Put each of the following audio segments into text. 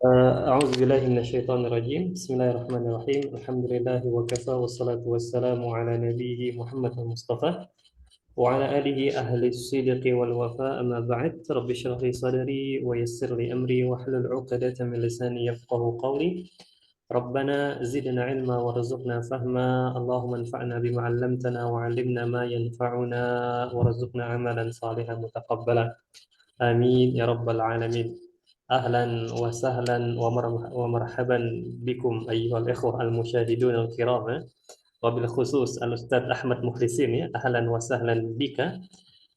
أعوذ بالله من الشيطان الرجيم بسم الله الرحمن الرحيم الحمد لله وكفى والصلاة والسلام على نبيه محمد المصطفى وعلى آله أهل الصدق والوفاء أما بعد رب اشرح لي صدري ويسر لي أمري واحلل عقدة من لساني يفقه قولي ربنا زدنا علما وارزقنا فهما اللهم انفعنا بما علمتنا وعلمنا ما ينفعنا وارزقنا عملا صالحا متقبلا آمين يا رب العالمين أهلا وسهلا ومرحبا بكم أيها الإخوة المشاهدون الكرام وبالخصوص الأستاذ أحمد مخlisin ya ahlan wa sahlan bika.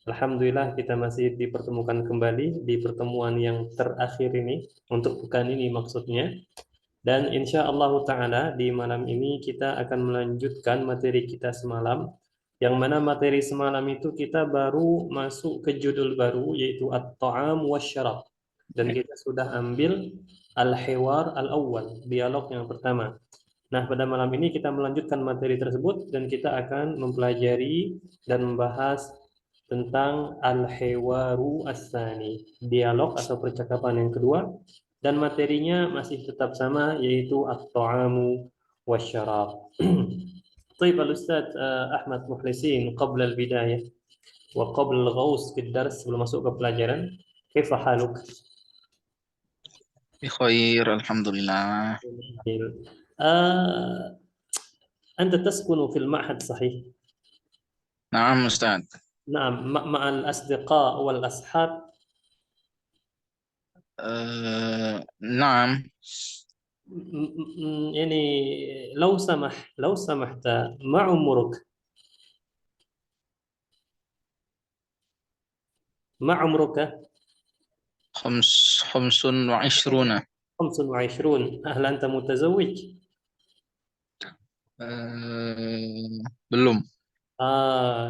Alhamdulillah kita masih dipertemukan kembali di pertemuan yang terakhir ini untuk pekan ini maksudnya, dan insya Allah Ta'ala di malam ini kita akan melanjutkan materi kita semalam, yang mana materi semalam itu kita baru masuk ke judul baru yaitu At-Ta'am Wasyarab, dan kita sudah ambil Al-Hiwar Al-Awwal, dialog yang pertama. Nah, pada malam ini kita melanjutkan materi tersebut dan kita akan mempelajari dan membahas tentang Al-Hiwaru As-Sani, dialog atau percakapan yang kedua, dan materinya masih tetap sama yaitu At-Ta'amu Wasyarab. طيب الأستاذ أحمد مخلصين قبل البداية وقبل الغوص في الدرس sebelum masuk ke pelajaran, كيف حالك؟ بخير الحمد لله. آه، أنت تسكن في المعهد صحيح؟ نعم أستاذ. نعم، مع الأصدقاء والأصحاب. نعم. يعني لو سمحت، ما عمرك؟ ما عمرك؟ خمس وعشرون. 25. هل أنت متزوج؟ belum.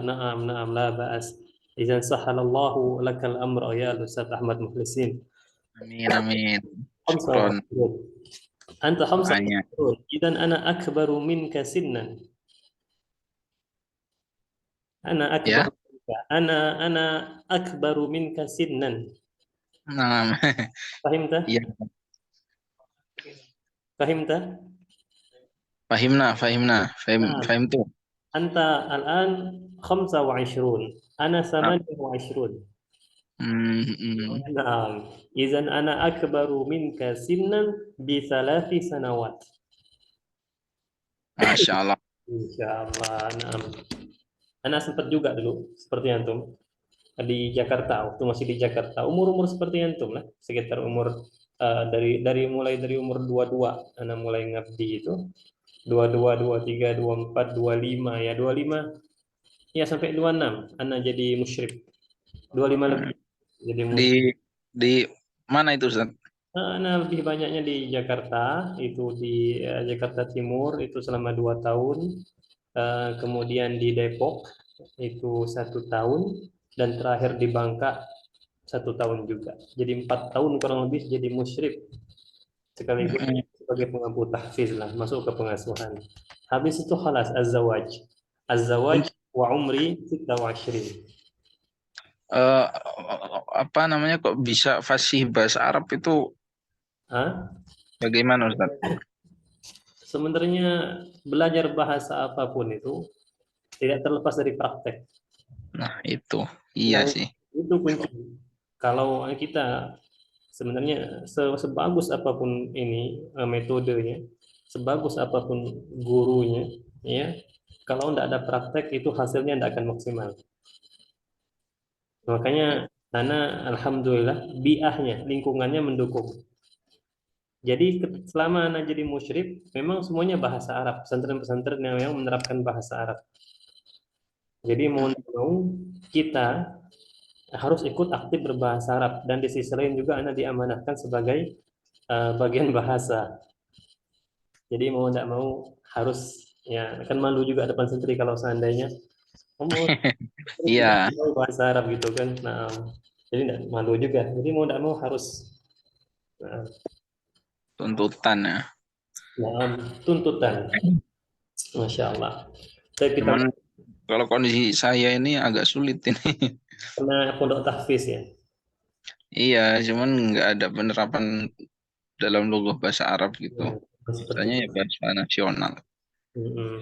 نعم نعم، لا بأس. إذا سهل الله لك الأمر يا الأستاذ أحمد مخلصين. Amin amin. Syukron 25. أنت banyak. 25، إذا أنا أكبر منك سنا. أنا أكبر Ya. منك. أنا أكبر منك سنا. Nah. فهمت؟ Ya. فهمت؟ Fahimna fahimna نعم. fahim tuh. أنت الآن 25، أنا 28. Hmm. نعم، إذا أنا أكبر منك سنا ب3 سنوات. Masya Allah. Insya Allah. Nah, Ana sempat juga dulu seperti antum di Jakarta, waktu masih di Jakarta, umur-umur seperti antum lah, sekitar umur mulai dari umur 22 Ana mulai ngabdi itu, 22, 23, 24, 25, ya 25 ya sampai 26 Ana jadi musyrik, 25 lebih jadi Di musyrik. di mana itu Ustaz? Nah, lebih banyaknya di Jakarta, itu di Jakarta Timur itu selama 2 tahun. Kemudian di Depok itu 1 tahun, dan terakhir di Bangka 1 tahun juga. Jadi 4 tahun kurang lebih jadi musyrik, sekaligus sebagai pengampu tahfiz lah, masuk ke pengasuhan. Habis itu khalas az-zawaj. Az-zawaj wa umri 26. Eh, apa namanya kok bisa fasih bahasa Arab itu Hah? bagaimana Ustaz? Sebenarnya belajar bahasa apapun itu tidak terlepas dari praktek. Nah, itu. Iya Nah, sih. itu kunci. Kalau kita sebenarnya sebagus apapun ini metodenya, sebagus apapun gurunya, ya, kalau tidak ada praktek itu hasilnya tidak akan maksimal. Makanya karena alhamdulillah biahnya, lingkungannya mendukung. Jadi selama anak jadi musyrik, memang semuanya bahasa Arab, pesantren-pesantren yang memang menerapkan bahasa Arab. Jadi mau tidak mau kita harus ikut aktif berbahasa Arab, dan di sisi lain juga anak diamanahkan sebagai bagian bahasa. Jadi mau tidak mau harus, ya kan malu juga depan santri kalau seandainya kamu tidak Iya, tahu bahasa Arab gitu kan. Nah, jadi tidak malu juga. Jadi mau tidak mau harus, nah, tuntutan ya. nah, tuntutan. Masya Allah. Saya kita Cuman kalau kondisi saya ini agak sulit ini. pernah pondok tahfiz ya. Iya, cuman nggak ada penerapan dalam logoh bahasa Arab gitu. Seperti Biasanya itu. ya bahasa nasional.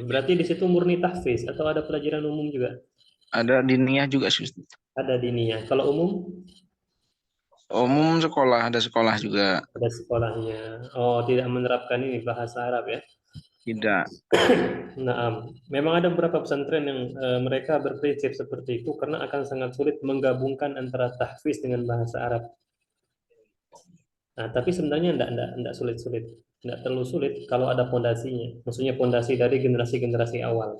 Berarti di situ murni tahfiz atau ada pelajaran umum juga? Ada diniyah juga sih. Ada diniyah. Kalau umum Umum sekolah, ada sekolah juga. ada sekolahnya. Oh, tidak menerapkan ini bahasa Arab ya. Tidak. Nah, memang ada beberapa pesantren yang mereka berprinsip seperti itu karena akan sangat sulit menggabungkan antara tahfiz dengan bahasa Arab. Nah, tapi sebenarnya enggak sulit-sulit. Enggak terlalu sulit kalau ada pondasinya. Maksudnya pondasi dari generasi-generasi awal.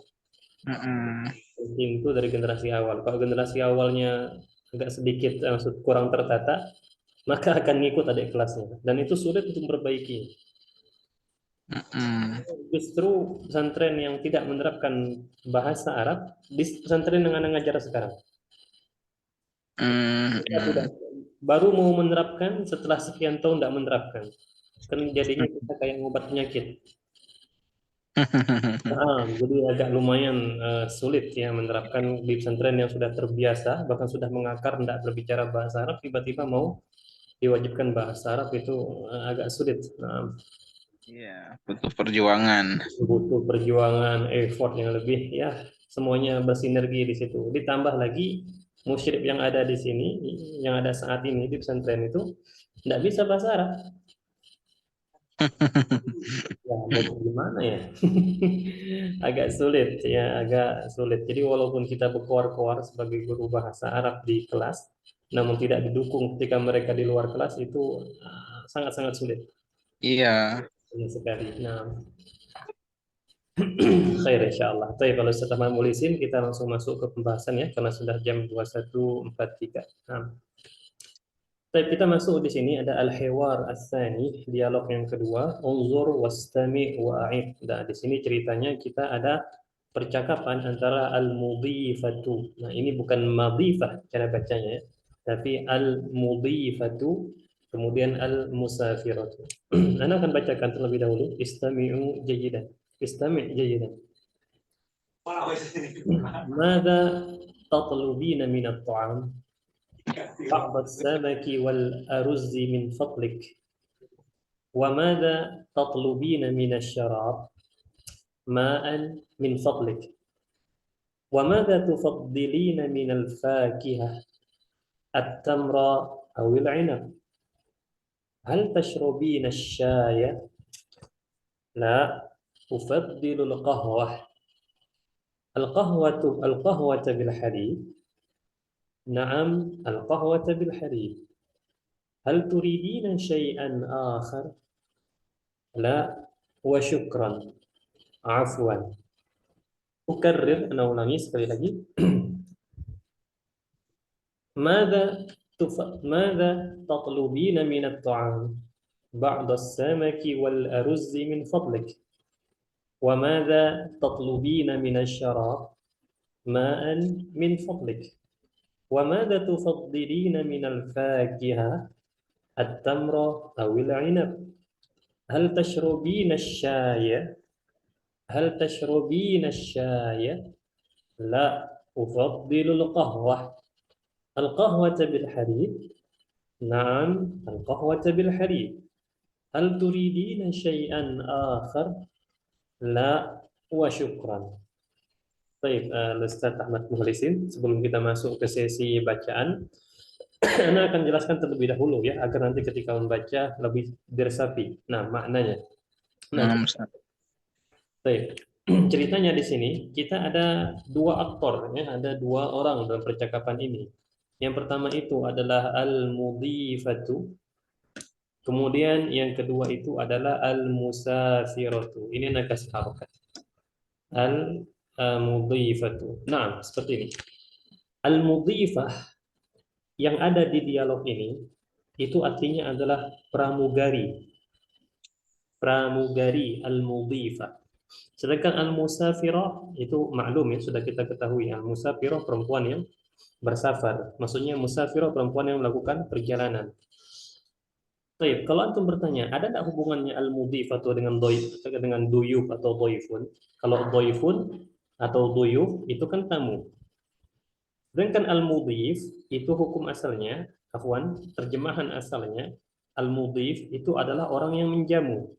Mm-mm. Penting itu dari generasi awal. Kalau generasi awalnya agak sedikit maksud kurang tertata, maka akan ngikut adik kelasnya. Dan itu sulit untuk memperbaiki. Mm-mm. Justru pesantren yang tidak menerapkan bahasa Arab, di pesantren yang anak ngajar sekarang. Kita sudah Mm-mm. baru mau menerapkan setelah sekian tahun tidak menerapkan. Kan jadinya kita kayak ngobat penyakit. Jadi agak lumayan sulit ya menerapkan di pesantren yang sudah terbiasa, bahkan sudah mengakar tidak berbicara bahasa Arab, tiba-tiba mau diwajibkan bahasa Arab itu agak sulit. Iya, butuh perjuangan. Butuh perjuangan, effort yang lebih, ya semuanya bersinergi di situ. Ditambah lagi musyrik yang ada di sini, yang ada saat ini di pesantren itu tidak bisa bahasa Arab. Ya, mau gimana ya? Agak sulit ya, agak sulit. Jadi walaupun kita berkoar-koar sebagai guru bahasa Arab di kelas, namun tidak didukung ketika mereka di luar kelas itu sangat-sangat sulit. Iya. Sulit sekali. Nah, khair insyaallah. Tapi kalau setelah mulisin kita langsung masuk ke pembahasan ya, karena sudah jam 21.43. Nah, baik, kita masuk di sini ada al-hiwar as-tsani, dialog yang kedua, unzur wastami wa'id. Nah, di sini ceritanya kita ada percakapan antara al-mudhifatu. Nah, ini bukan madhifah cara bacanya ya, tapi al-mudhifatu kemudian al-musafiratu. Ana akan bacakan terlebih dahulu. Istami'u jayidan. Istami' jayidan. Mada tatlubina min at-ta'am? بعض السمك والأرز من فضلك وماذا تطلبين من الشراب ماء من فضلك وماذا تفضلين من الفاكهة التمر أو العنب هل تشربين الشاي لا أفضل القهوة بالحليب نعم القهوة بالحليب هل تريدين شيئا آخر لا وشكرا عفوا أكرر أنا ulangi sekali lagi ماذا تطلبين من الطعام بعض السمك والأرز من فضلك وماذا تطلبين من الشراب ماء من فضلك وماذا تفضلين من الفاكهة التمر أو العنب هل تشربين الشاي لا أفضل القهوة بالحليب نعم القهوة بالحليب هل تريدين شيئا آخر لا وشكرا. Baik, Ustaz Ahmad Mukhlisin, sebelum kita masuk ke sesi bacaan, Anda akan jelaskan terlebih dahulu ya, agar nanti ketika membaca lebih bersapi. Nah, maknanya. Nah, Hmm, Ustaz. baik. Ceritanya di sini kita ada dua aktor ya, ada dua orang dalam percakapan ini. Yang pertama itu adalah al-mudhifatu, kemudian yang kedua itu adalah al-musafiratu. Ini nak kasih harokat. Al-mudhifatu. Nah, seperti ini. Al-mudhifah yang ada di dialog ini itu artinya adalah pramugari. Pramugari al-mudhifah. Sedangkan al-musafirah itu maklum ya, sudah kita ketahui. Al-musafirah perempuan yang bersafar. Maksudnya musafirah perempuan yang melakukan perjalanan. Baik, kalau antum bertanya, ada nggak hubungannya al-mudhif atau dengan duyuf atau doifun? Kalau doifun atau duyuf itu kan tamu. Sedangkan al-mudhif itu hukum asalnya, afwan, terjemahan asalnya Al-mudhif itu adalah orang yang menjamu.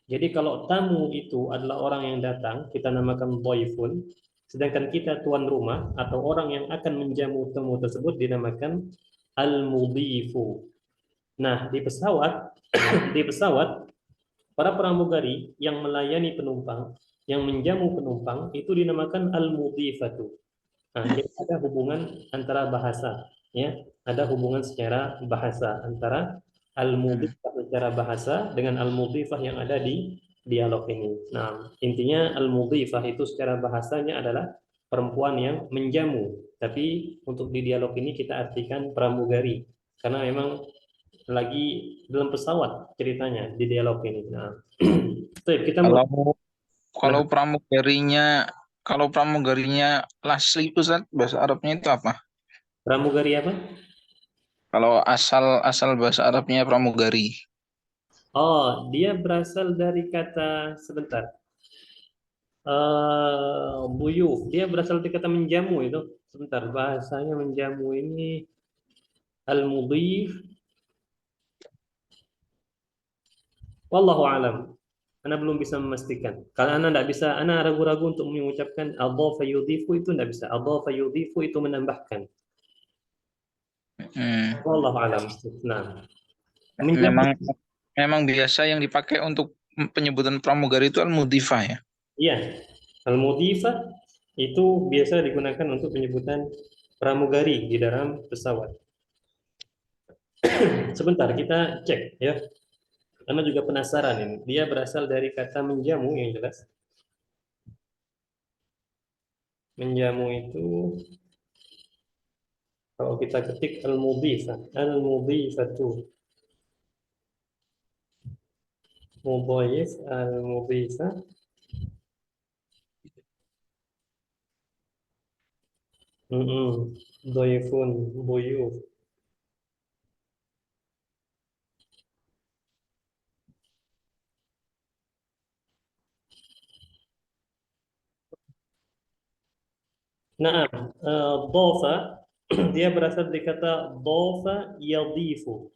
Jadi kalau tamu itu adalah orang yang datang, kita namakan dhaifun. Sedangkan kita tuan rumah atau orang yang akan menjamu tamu tersebut dinamakan al-mudhifu. Nah, di pesawat, di pesawat para pramugari yang melayani penumpang, yang menjamu penumpang itu dinamakan al-mudhifatu. Nah, jadi ada hubungan antara bahasa, ya, ada hubungan secara bahasa antara Hmm. al-mudhifah secara bahasa dengan al-mudhifah yang ada di dialog ini. Nah, intinya al-mudhifah itu secara bahasanya adalah perempuan yang menjamu, tapi untuk di dialog ini kita artikan pramugari karena memang lagi dalam pesawat ceritanya di dialog ini. Nah, baik, kita mulai. Kalau Nah, kalau pramugarinya Lasli Ustaz, bahasa Arabnya itu apa? pramugari apa? Kalau asal asal bahasa Arabnya pramugari. Oh, dia berasal dari kata sebentar. Buyuf. Dia berasal dari kata menjamu itu. Sebentar, bahasanya menjamu ini al-mudhif. Wallahu alam. Anda belum bisa memastikan. Kalau Anda tidak bisa, Anda ragu-ragu untuk mengucapkan adhafa yudhifu itu tidak bisa. Adhafa yudhifu itu menambahkan. Hmm. Wallahu alam. Nah, menjamu. Memang memang biasa yang dipakai untuk penyebutan pramugari itu al-mudhifah ya. Iya, al-mudhifah itu biasa digunakan untuk penyebutan pramugari di dalam pesawat. Sebentar, kita cek ya. Karena juga penasaran ini. Dia berasal dari kata menjamu yang jelas. Menjamu itu kalau kita ketik al-mudhifah, al-mudhifatu, mudhif, al-mudhifah, dhaifun, buyuf. Nah, dhafa dia berasal dari kata dhafa yadhifu.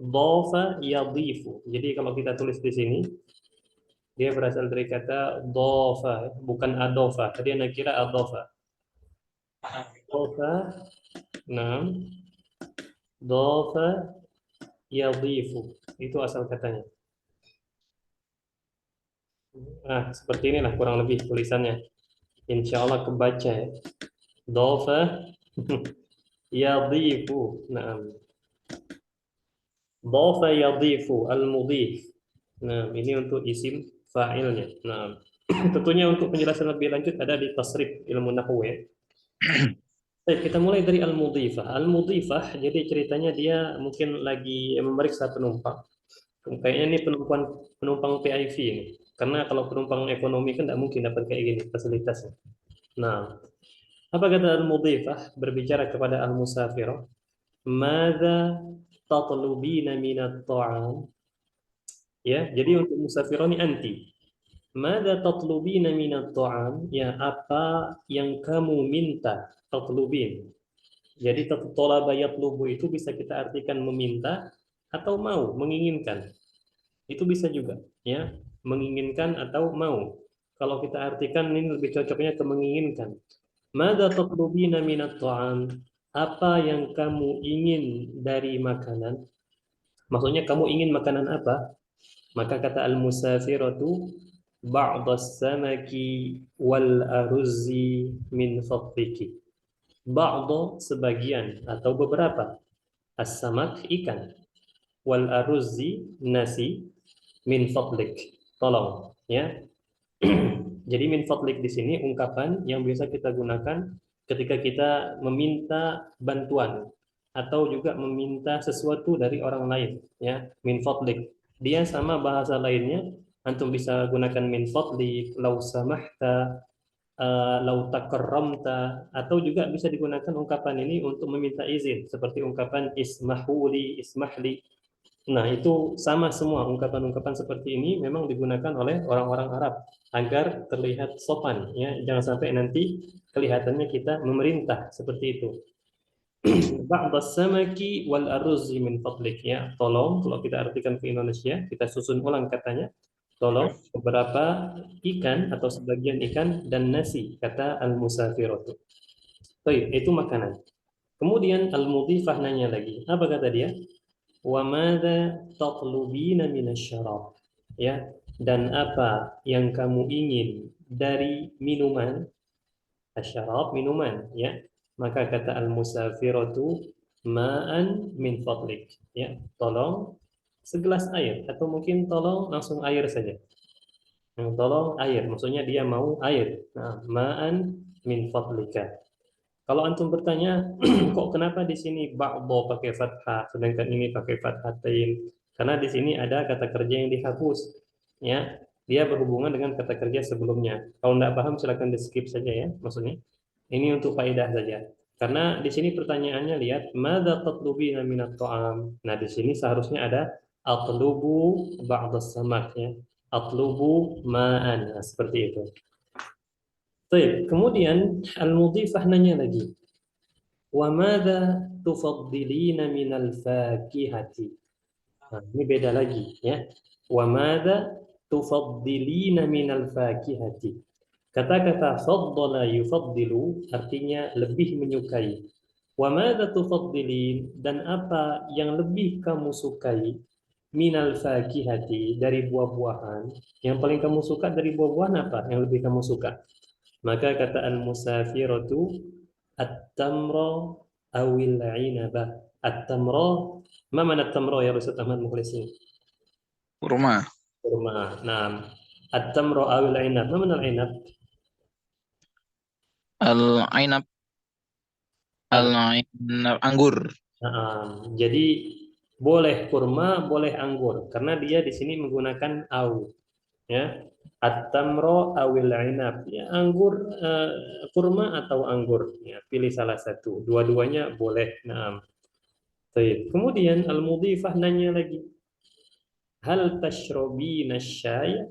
Dhafa yadhifu. Jadi kalau kita tulis di sini, dia berasal dari kata dhafa, bukan adofa. Tadi Anda kira adofa. Dhafa, nah, dhafa yadhifu. Itu asal katanya. Nah, seperti inilah kurang lebih tulisannya. Insya Allah kebaca ya. Dhafa yadhifu. Nah, dhafa yadhifu al-mudhif. Nah, ini untuk isim fa'ilnya. Nah, tentunya untuk penjelasan lebih lanjut ada di tasrif ilmu nahwu ya. Baik, kita mulai dari al-mudhifah. Al-mudhifah, jadi ceritanya dia mungkin lagi memeriksa penumpang. Kayaknya ini penumpang penumpang PIV ini. Karena kalau penumpang ekonomi kan tidak mungkin dapat kayak gini fasilitasnya. Nah, apa kata al-mudhifah berbicara kepada al-musafirah? Mada tatlubina minat ta'am? Ya, jadi untuk musafirah ini anti. Mada tatlubina minat ta'am? Ya, apa yang kamu minta? Tatlubin. Jadi tolaba yatlubu itu bisa kita artikan meminta atau mau, menginginkan. Itu bisa juga, ya, menginginkan atau mau. Kalau kita artikan ini lebih cocoknya ke menginginkan. Mada tatlubina minat ta'am? Apa yang kamu ingin dari makanan? Maksudnya kamu ingin makanan apa? Maka kata al-musafiratu ba'das samaki wal aruzzi min fadliki. Ba'da sebagian atau beberapa. As-samak ikan. Wal aruzzi nasi min fadlik. Tolong, ya. Jadi min fadlik di sini ungkapan yang biasa kita gunakan ketika kita meminta bantuan atau juga meminta sesuatu dari orang lain, ya. Min fadlik. Dia sama bahasa lainnya, antum bisa gunakan min fadlik, lau samahta, lau takarramta, atau juga bisa digunakan ungkapan ini untuk meminta izin seperti ungkapan ismahuli, ismahli. Nah, itu sama semua ungkapan-ungkapan seperti ini memang digunakan oleh orang-orang Arab agar terlihat sopan ya, jangan sampai nanti kelihatannya kita memerintah seperti itu. Ba'das samaki wal arruzi min fadlik, ya. Tolong kalau kita artikan ke Indonesia, kita susun ulang katanya. Tolong beberapa ikan atau sebagian ikan dan nasi, kata al-musafiratu. Baik, itu makanan. Kemudian al-mudhifah nanya lagi. Apa kata dia? Wa madza tatlubina minasyarab? Ya, dan apa yang kamu ingin dari minuman? Asyarab, minuman, ya. Maka kata al-musafiratu ma'an min fadlik, ya. Tolong segelas air atau mungkin tolong langsung air saja. Tolong air, maksudnya dia mau air. Nah, ma'an min fadlika. Kalau antum bertanya, kok kenapa di sini ba'dho pakai fathah, sedangkan ini pakai fathatain? Karena di sini ada kata kerja yang dihapus, ya. Dia berhubungan dengan kata kerja sebelumnya. Kalau tidak paham silakan di skip saja ya, maksudnya. Ini untuk faedah saja. Karena di sini pertanyaannya lihat, madza tatlubina minat ta'am? Nah, di sini seharusnya ada atlubu ba'da samak, ya. Atlubu ma'an. Nah, seperti itu. Baik, kemudian al-mudhifah nanya lagi. Wa madza tufaddilina minal fakihati? Nah, ini beda lagi, ya. Wa madza tufaddilina minal fakihati? Kata-kata faddala yufaddilu artinya lebih menyukai. Wa madza tufaddilin, dan apa yang lebih kamu sukai minal fakihati, dari buah-buahan. Yang paling kamu suka dari buah-buahan apa? Yang lebih kamu suka? Maka kata al-musafiratu at-tamra awil inaba. At-tamra, ma mana at-tamra ya Ustaz Ahmad Mukhlisi? Kurma. Kurma. Nah, at-tamra awil inab. Ma mana al-inab? Al-ainab, al-ainab anggur. Jadi boleh kurma, boleh anggur, karena dia di sini menggunakan au, ya. At-tamra awil inab, ya, anggur, kurma atau anggur, ya, pilih salah satu. Dua-duanya boleh. Nah, baik. Kemudian al-mudhifah nanya lagi, hal tashrobina syai?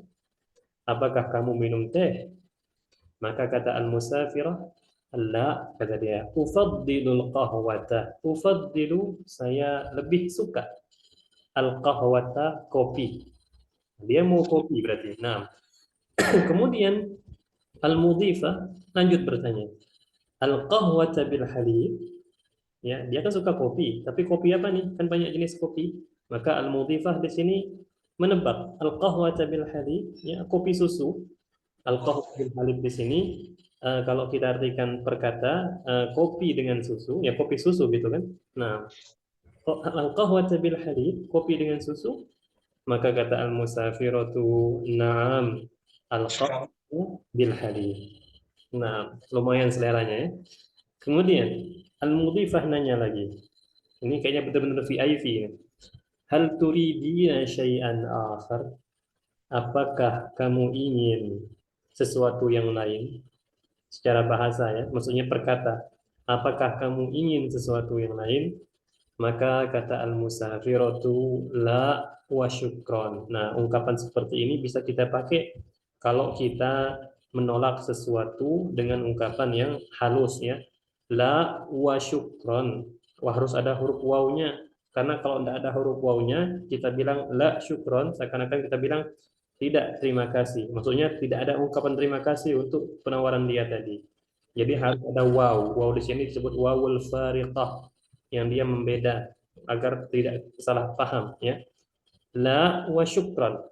Apakah kamu minum teh? Maka kata al-musafirah, la, kata dia, ufaddilul qahwata. Ufaddilu, saya lebih suka. Al-qahwata, kopi. Dia mau kopi berarti. Nah, kemudian al-mudhifah lanjut bertanya. Al-qahwata bil halib, ya, dia kan suka kopi, tapi kopi apa nih? Kan banyak jenis kopi. Maka al-mudhifah di sini menebak al-qahwata bil halib, ya, kopi susu. Al-qahwah bil halib di sini, kalau kita artikan perkata, kopi dengan susu, ya kopi susu gitu kan. Nah, al-qahwata bil halib, kopi dengan susu. Maka kata al-musafiratu na'am al-qahwa bil halib. Nah, lumayan seleranya ya. Kemudian al-mudhifah nanya lagi. Ini kayaknya benar-benar VIP ini. Hal turidina syai'an akhar? Apakah kamu ingin sesuatu yang lain? Secara bahasa ya, maksudnya perkata. Apakah kamu ingin sesuatu yang lain? Maka kata al-musafiratu la wa syukron. Nah, ungkapan seperti ini bisa kita pakai kalau kita menolak sesuatu dengan ungkapan yang halus ya. La wa syukron. Wah, harus ada huruf wawunya. Karena kalau tidak ada huruf wawunya, kita bilang la syukron, seakan-akan kita bilang tidak terima kasih. Maksudnya tidak ada ungkapan terima kasih untuk penawaran dia tadi. Jadi harus ada waw. Waw di sini disebut wawul fariqah, yang dia membeda agar tidak salah paham ya. La wa syukran.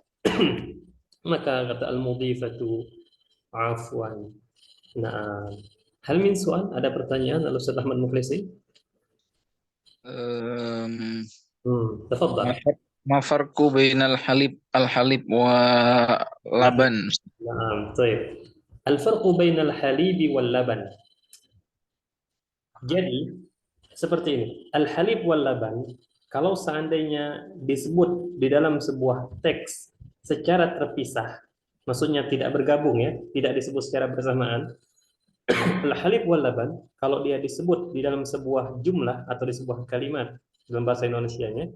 Maka kata al-mudhifatu afwan. Nah, hal min soal, ada pertanyaan Al Ustaz Ahmad Mukhlisi? Ma Tafadhal. ma farqu bainal al-halib wa laban? Nah, baik. Al-farqu bainal halibi wal laban. Jadi seperti ini, al-halib wal laban, kalau seandainya disebut di dalam sebuah teks secara terpisah, maksudnya tidak bergabung ya, tidak disebut secara bersamaan, al-halib wal laban, kalau dia disebut di dalam sebuah jumlah atau di sebuah kalimat dalam bahasa Indonesianya,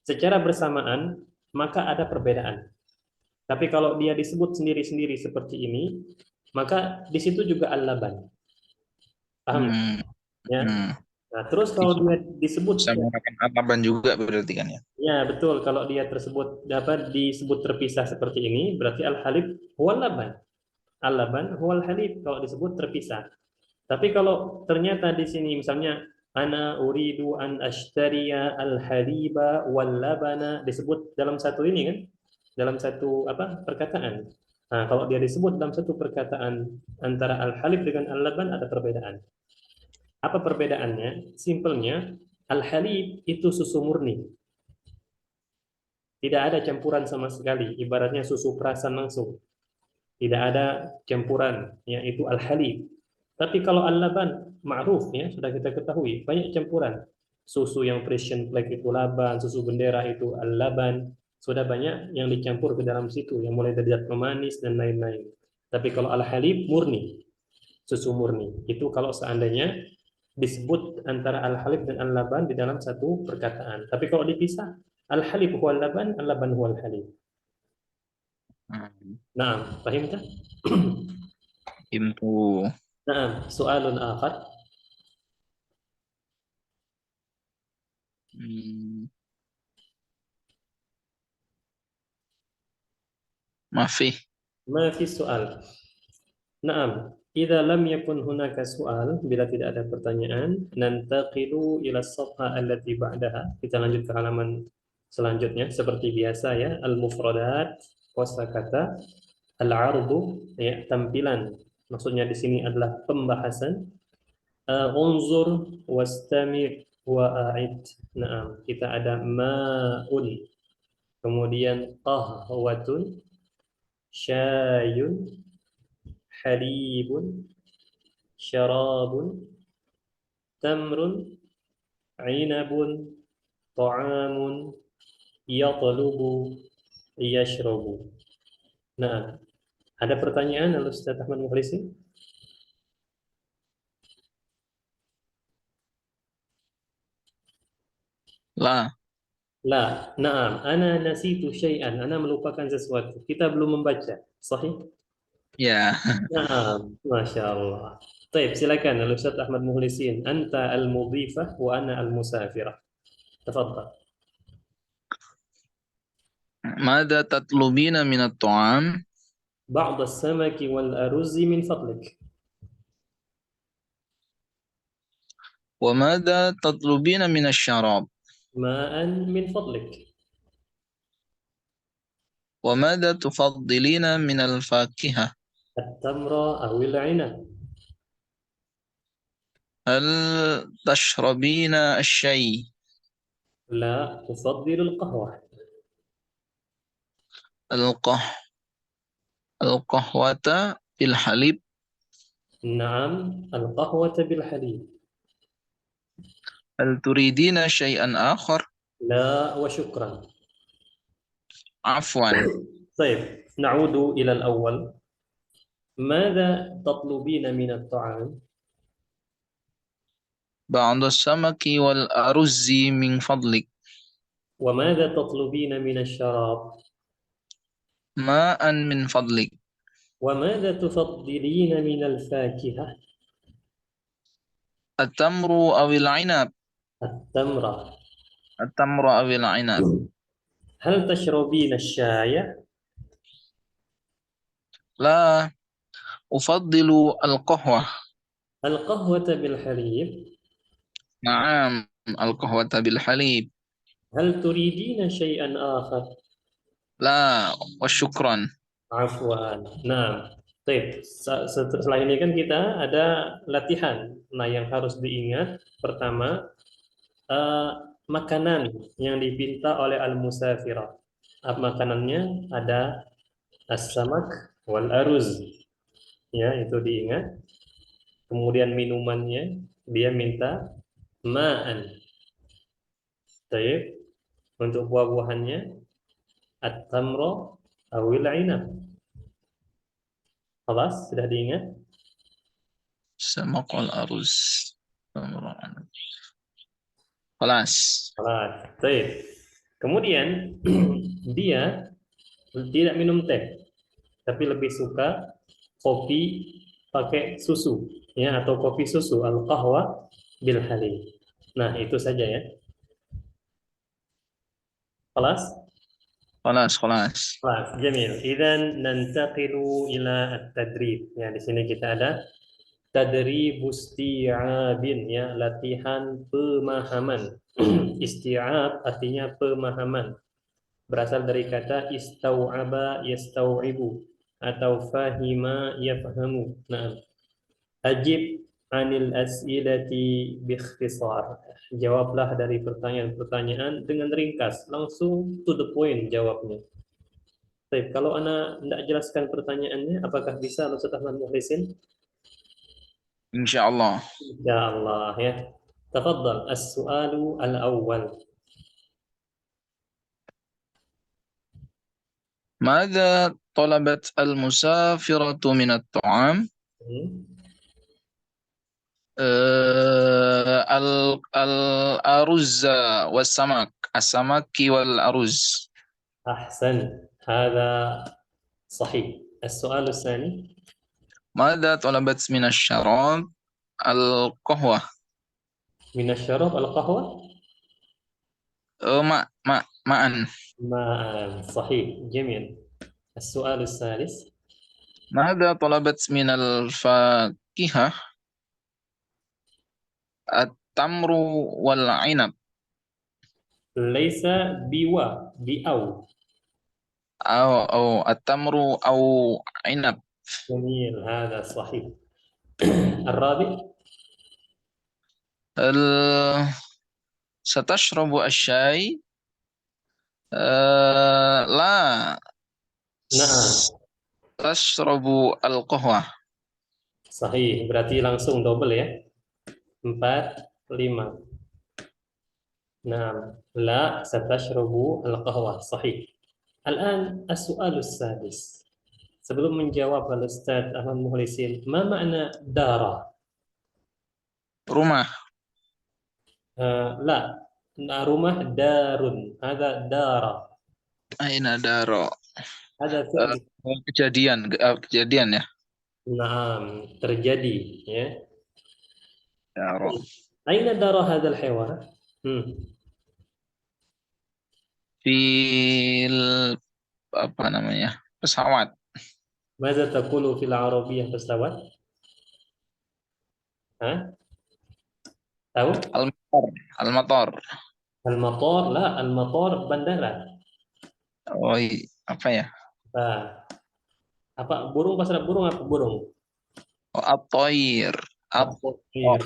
secara bersamaan, maka ada perbedaan. Tapi kalau dia disebut sendiri-sendiri seperti ini, maka di situ juga al-laban. Paham? Hmm. Ya. Hmm. Nah, terus kalau dia disebut, Bisa menggunakan ataban juga berarti kan ya. ya betul, kalau dia tersebut dapat disebut terpisah seperti ini, berarti al-halib huwal laban. Al-laban huwal halib kalau disebut terpisah. Tapi kalau ternyata di sini misalnya ana uridu an ashtariya al-haliba wal labana disebut dalam satu ini kan, dalam satu apa perkataan. Nah, kalau dia disebut dalam satu perkataan antara al-halib dengan al-laban ada perbedaan. Apa perbedaannya? Simpelnya, al-halib itu susu murni, tidak ada campuran sama sekali, ibaratnya susu perasan langsung. Tidak ada campuran, yaitu al-halib. Tapi kalau al-laban, ma'ruf ya, sudah kita ketahui, banyak campuran. Susu yang Persian flag itu laban, susu bendera itu al-laban, sudah banyak yang dicampur ke dalam situ, yang mulai dari zat pemanis dan lain-lain. Tapi kalau al-halib murni, susu murni. Itu kalau seandainya disebut antara al-halib dan al-laban di dalam satu perkataan. Tapi kalau dipisah, al-halib huwa al-laban, al-laban huwa al-halib. Hmm. Nah, paham tak? Itu. Nah, soalun akhar. Hmm. Mafi. Ma fi soal. Naam. Idza lam yakun hunaka soal, bila tidak ada pertanyaan, nantaqilu ila safha allati ba'daha. Kita lanjut ke halaman selanjutnya seperti biasa ya, al-mufradat, kosakata, al-ardu, ya, tampilan. Maksudnya di sini adalah pembahasan. Unzur wastami' wa a'id. Naam, kita ada ma'un, kemudian qahwatun, syayun, halibun, syarabun, tamrun, ainabun, ta'amun, yatlubu, yashrabu. Nah, ada pertanyaan Ustaz Ahmad Mukhlisi? La. La, na'am, ana nasitu syai'an, ana melupakan sesuatu. Kita belum membaca, sahih? Ya. Na'am, Masya Allah. Baik, silakan Ustaz Ahmad Mukhlisin. Anta al-mudhifah wa ana al-musafirah. Tafadhal. Mada tatlubina minat ta'am? بعض السمك والأرز من فضلك. Wa mada tatlubina minas syarab? ماء من فضلك. Wa mada tufaddilina minal fakihah? التمر أو العنب. Hal tashrabina asy-syai? لا أفضل القهوة. Al-qah al-qahwata bil halib? نعم القهوة بالحليب. Hal turidina syai'an akhar? لا وشكرا. Afwan. طيب نعود إلى الأول. ماذا تطلبين من الطعام؟ Ba'da samaki wal aruzzi min fadlik. وماذا تطلبين من الشراب؟ Ma'an min fadlik. وماذا تفضلين من الفاكهة؟ At-tamru awil inab? التمرة. At-tamru awil inab? هل تشربين الشاي؟ La ufaddilu al-qahwah. القهوة بالحليب. Naam, al-qahwata bil halib. هل تريدين شيئا آخر؟ La wa syukran. Afwan. Nah, baik. Setelah ini kan kita ada latihan. Nah, yang harus diingat pertama eh, makanan yang dipinta oleh al-musafirah. Makanannya ada as-samak wal aruz. Ya, itu diingat. Kemudian minumannya dia minta ma'an. Baik. Untuk buah-buahannya at-tamra awil inab. Alas, sudah diingat? Samaqal aruz. Kelas. Alas. Baik. Kemudian dia tidak minum teh, tapi lebih suka kopi pakai susu, ya, atau kopi susu al-qahwa bil halib. Nah, itu saja ya. Kelas? خلاص خلاص. Kelas. Jamil. Idzan nantaqilu ila at-tadrib. Ya, di sini kita ada tadrib isti'abin ya, latihan pemahaman. Isti'ab artinya pemahaman. Berasal dari kata istau'aba yastau'ibu atau fahima yafhamu. Nah, ajib anil as'ilati biikhtisar. Jawablah dari pertanyaan-pertanyaan dengan ringkas, langsung to the point jawabnya. Baik, kalau Ana tidak jelaskan pertanyaannya, apakah bisa Ustaz Ahmad Muhlisin? إن شاء الله. Ya Allah ya. Tafadhal, as-su'alu al-awwal. ماذا طلبت المسافرة من الطعام؟ Hmm. الأرز والسمك، السمك والأرز. أحسن، هذا صحيح. السؤال الثاني. ماذا طلبت من الشراب؟ القهوة. من الشراب القهوة. ماء. ما صحيح، جميل. السؤال الثالث. ماذا طلبت من الفاكهة؟ التمر والعنب. ليس بأو. أو التمر أو عنب. جميل، هذا صحيح. الرابع. ال- ستشرب الشاي؟ لا، Nah, تشرب القهوة. sahih. Berarti langsung double ya. 4, 5. Nah, la satashrabu al-qahwa. Sahih. Al-an as-su'al as-sadis. Sebelum menjawab Al-Ustaz Ahmad Muhlisin, ma makna dara? Rumah. La, rumah darun. Ada dara. Aina daro. Ada Eh, fi'l. kejadian ya. Naam, terjadi ya. Daro. Aina dara hadzal hiwar? Hmm. Fil apa namanya? Pesawat. Maza taqulu fil arabiyyah pesawat? Hah? Tahu? Al-matar. Al-matar. Al-matar, la, al-matar bandara. Oh, apa ya? Nah, apa burung pasar burung apa burung? Oh, at-toir. At Apa? Iya.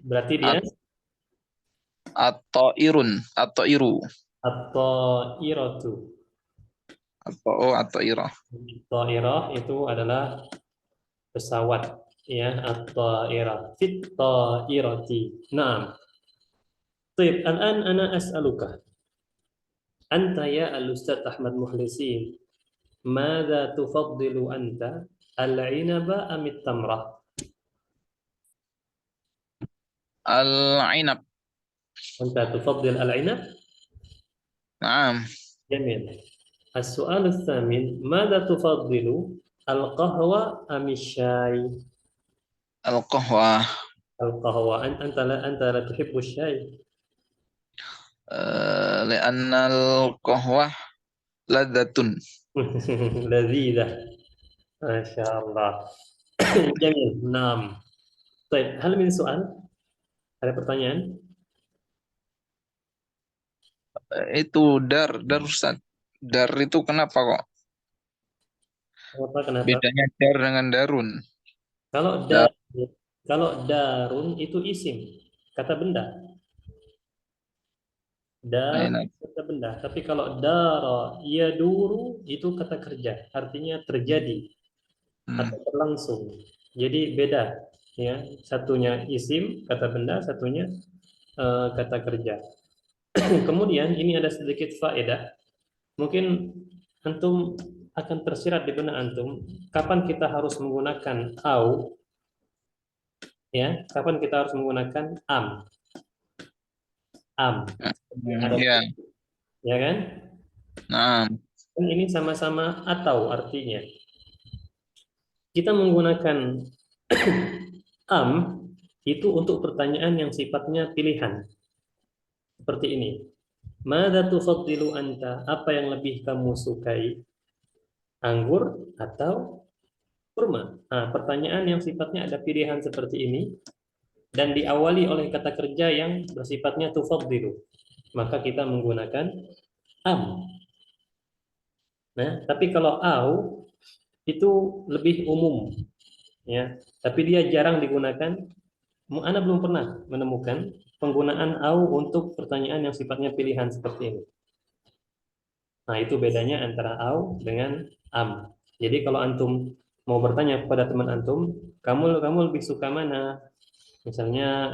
Berarti dia at at-toirun. At-toiru. at-ta'iratu. At-toirah. Ta'irah itu adalah pesawat ya, at-ta'irah. Fit ta'irati. Naam. Baik, الآن أنا أسألك أنت يا الأستاذ أحمد مخلصين ماذا تفضل أنت العنب أم التمرة؟ Al-ainab. أنت تفضل العنب؟ Naam. جميل. السؤال الثامن ماذا تفضل القهوة أم الشاي؟ Al-qahwah. القهوة. أنت لا تحب الشاي. لأن القهوة لذة. لذيذة. ما شاء الله. جميل. نعم. طيب هل من سؤال؟ Ada pertanyaan? Itu dar Ustaz. Dar itu kenapa kok? Kenapa? Bedanya dar dengan darun. Kalau Dar, kalau darun itu isim, kata benda. Dar enak. kata benda. Tapi kalau dara yaduru itu kata kerja, artinya terjadi Hmm. atau berlangsung. Jadi beda ya. Satunya isim kata benda, satunya kata kerja. Kemudian ini ada sedikit faedah. Mungkin antum akan tersirat di benak antum kapan kita harus menggunakan au ya, kapan kita harus menggunakan am. Ada Ya, ya kan? nah, Kan ini sama-sama atau artinya. Kita menggunakan am itu untuk pertanyaan yang sifatnya pilihan. seperti ini. Madza tufaddilu anta? Apa yang lebih kamu sukai? Anggur atau kurma? Nah, pertanyaan yang sifatnya ada pilihan seperti ini dan diawali oleh kata kerja yang bersifatnya tufaddilu, maka kita menggunakan am. Nah, tapi kalau au itu lebih umum, ya. Tapi dia jarang digunakan. Ana belum pernah menemukan penggunaan au untuk pertanyaan yang sifatnya pilihan seperti ini. Nah, itu bedanya antara au dengan am. Jadi kalau antum mau bertanya kepada teman antum, kamu lebih suka mana? Misalnya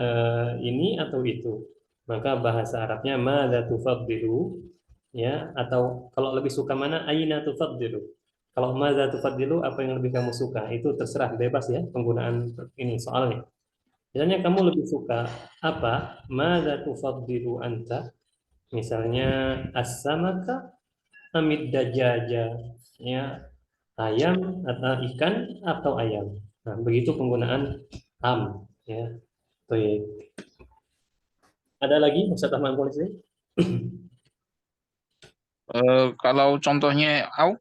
ini atau itu. Maka bahasa Arabnya madza tufaddilu, ya, atau kalau lebih suka mana aina tufaddilu. Kalau madza tufaddilu apa yang lebih kamu suka? Itu terserah bebas ya penggunaan ini soalnya. Misalnya kamu lebih suka apa? Madza tufaddilu anta? Misalnya as-samaka amid dajaja, ya, ayam atau ikan atau ayam. Nah, begitu penggunaan am, ya. Baik. Ada lagi Ustaz Ahmad Polisi? Kalau contohnya au,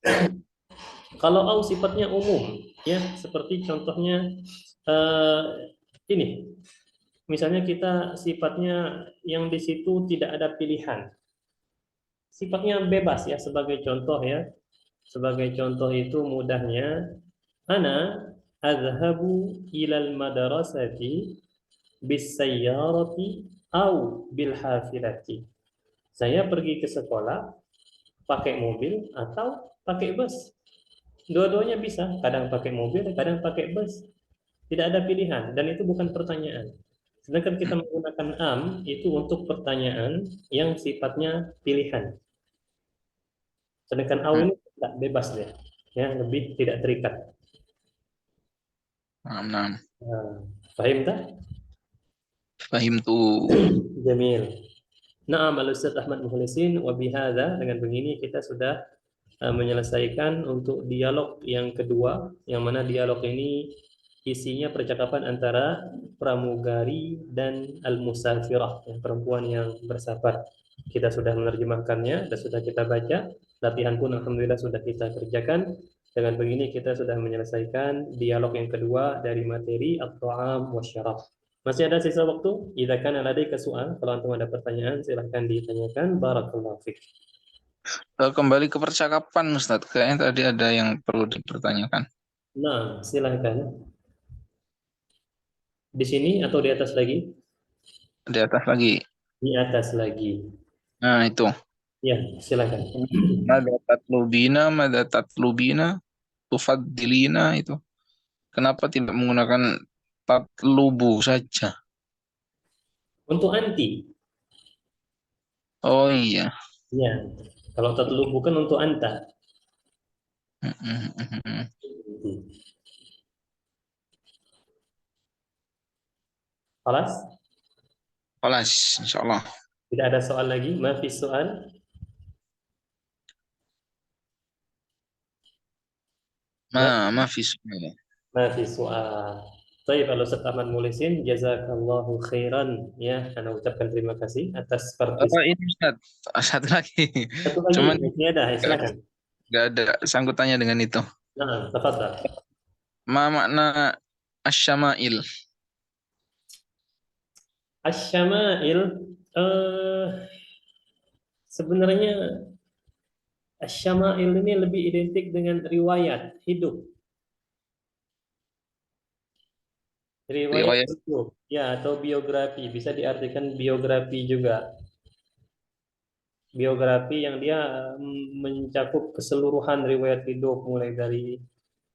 Kalau au sifatnya umum, ya, seperti contohnya eh, ini. Misalnya kita sifatnya yang di situ tidak ada pilihan. Sifatnya bebas ya sebagai contoh ya. Sebagai contoh itu mudahnya ana azhabu ilal madrasati bis sayyarati au bil hafilati. Saya pergi ke sekolah pakai mobil atau pakai bus. Dua-duanya bisa, kadang pakai mobil, kadang pakai bus. Tidak ada pilihan dan itu bukan pertanyaan. Sedangkan kita menggunakan am itu untuk pertanyaan yang sifatnya pilihan. Sedangkan au hmm, ini tidak bebas ya, ya lebih tidak terikat. nah, Nah, paham tak? fahim tuh. Jamil. Na'am al-Ustaz Ahmad Mukhlisin wa bihadza dengan begini kita sudah menyelesaikan untuk dialog yang kedua, yang mana dialog ini isinya percakapan antara pramugari dan al-musafirah, perempuan yang bersafar. Kita sudah menerjemahkannya dan sudah kita baca. Latihan pun alhamdulillah sudah kita kerjakan. Dengan begini kita sudah menyelesaikan dialog yang kedua dari materi at-ta'am wa syaraf. Masih ada sisa waktu? Jika kan ada soal, kalau antum ada pertanyaan silahkan ditanyakan. Barakallahu fiik. Kembali ke percakapan Ustadz, kayaknya tadi ada yang perlu dipertanyakan. Nah, silahkan. Di sini atau di atas lagi? Di atas lagi. Di atas lagi. Nah itu. Ya, silakan. Mada tatlubina, tufaddilina itu. Kenapa tidak menggunakan tatlubu saja? Untuk anti, Oh iya. ya. Kalau tatlub bukan untuk anta. Kelas? Kelas, insya Allah. Tidak ada soal lagi? Mafi soal? Ma Mafi soal. Mafi soal. Baik, kalau Ustaz Ahmad Mulisin, jazakallahu khairan. Ya, Anda ucapkan terima kasih atas partisipasi. Ini Ustaz, satu lagi. Satu lagi, Cuman masih ada, ya, silakan. nggak ada sangkutannya dengan itu. Nah, tafadhal. Ma makna asyama'il? Asyama'il, eh, sebenarnya asyama'il ini lebih identik dengan riwayat hidup. Riwayat Riwayat. hidup, ya, atau biografi. Bisa diartikan biografi juga. Biografi yang dia mencakup keseluruhan riwayat hidup, mulai dari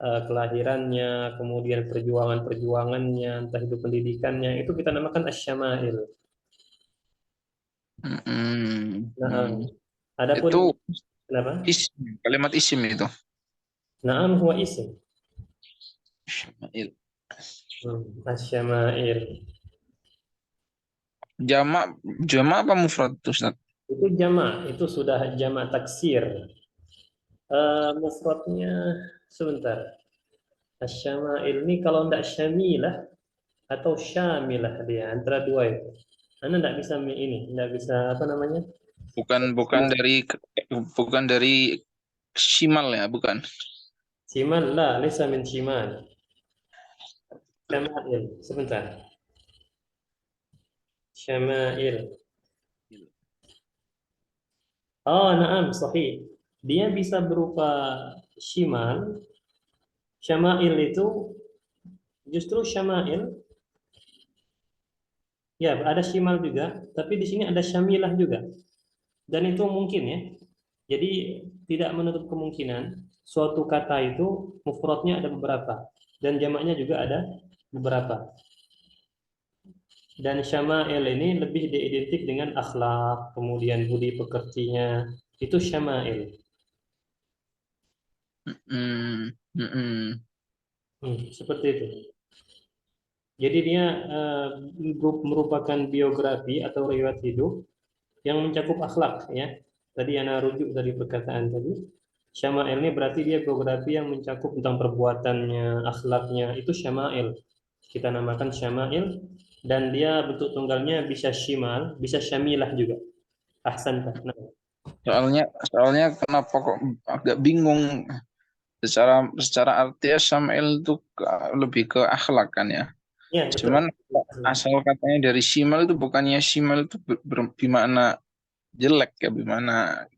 kelahirannya, kemudian perjuangan-perjuangannya, entah itu pendidikannya, itu kita namakan asyama'il. Nah, adapun Itu kenapa? isim, kalimat isim itu. Naam huwa isim. Syama'il. Asyama'il. Jamak, jamak apa mufrad tuh Ustaz? Itu jamak, itu sudah jamak taksir. Mufradnya sebentar. Asyama'il ini kalau tidak syamilah atau syamilah dia antara dua itu. Anda tidak bisa ini, tidak bisa apa namanya? Bukan dari Shimal ya, bukan. Shimal lah, lisa min shimal. Syama'il, sebentar. Syama'il. Oh, na'am, sahih. Dia bisa berupa shimal. Syama'il itu justru syama'il. Ya, ada shimal juga, tapi di sini ada syamilah juga. Dan itu mungkin ya. Jadi tidak menutup kemungkinan suatu kata itu mufradnya ada beberapa dan jamaknya juga ada beberapa. Dan syama'il ini lebih diidentik dengan akhlak, kemudian budi pekertinya. Itu syama'il. Mm, mm, Seperti itu. Jadi dia merupakan biografi atau riwayat hidup yang mencakup akhlak ya. Tadi Ana rujuk dari perkataan tadi. Syama'il ini berarti dia biografi yang mencakup tentang perbuatannya, akhlaknya. Itu syama'il. Kita namakan syama'il dan dia bentuk tunggalnya bisa syimal, bisa syamilah juga. Ahsan. Nah, soalnya kenapa kok agak bingung secara secara artinya Samael itu lebih ke akhlak kan ya. ya betul. Cuman asal katanya dari Shimal itu bukannya Shimal itu bermakna jelek ya, bermakna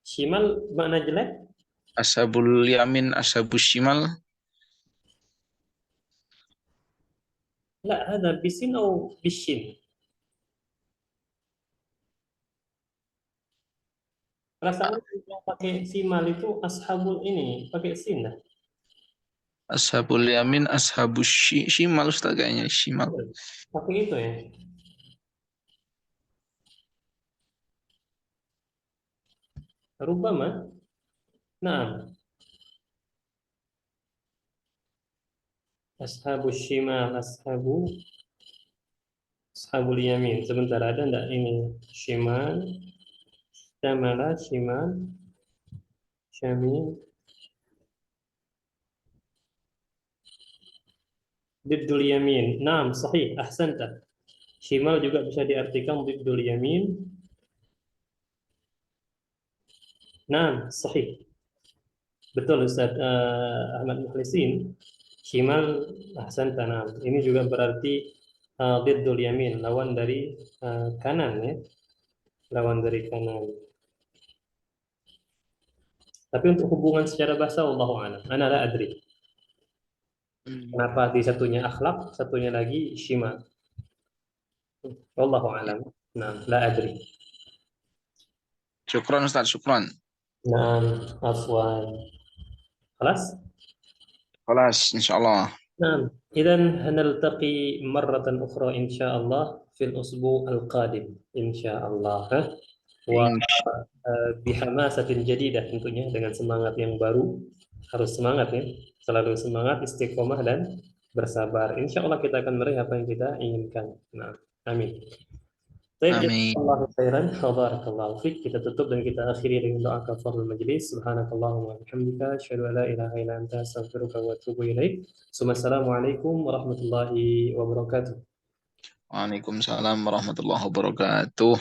Syimal makna jelek? ashabul yamin, ashabus shimal. لا هذا bisin atau bisin. Perasaan yang pakai simal itu ashabul ini pakai sin dah. Ashabul yamin, ashabus shimal Ustaz kayaknya shimal. Pakai itu ya. Rubama. Nah, ashabus shimal, ashabul yamin. Sebentar ada enggak ini? Shimal, syamala, shimal, syamil. Diddul yamin. Naam, sahih. Ahsanta. Shimal juga bisa diartikan diddul yamin. Naam, sahih. Betul Ustaz Ahmad Mukhlisin. Shimal ahsanta. Naam. Ini juga berarti diddul yamin, lawan dari kanan ya. Lawan dari kanan. Tapi untuk hubungan secara bahasa Allahu a'lam. Ana la adri. Kenapa di satunya akhlak, satunya lagi shimal. Wallahu a'lam. Nah, la adri. Syukron Ustaz, syukron. Naam, afwan. خلاص؟ Kelas insyaallah. نعم. إذا هنلتقي مرة أخرى إن شاء الله في الأسبوع القادم إن شاء الله. وبحماسة جديدة tentunya dengan semangat yang baru. Harus semangat ya. Selalu semangat, istiqomah dan bersabar. Insya Allah kita akan meraih apa yang kita inginkan. Nah, amin. Baik, Amin. jazakallahu khairan wa barakallahu fiik. Kita tutup dan kita akhiri dengan doa kafaratul majlis. Subhanakallahumma wa bihamdika asyhadu an la ilaha illa anta astaghfiruka wa atubu ilaik. Assalamualaikum warahmatullahi wabarakatuh. Waalaikumsalam warahmatullahi wabarakatuh.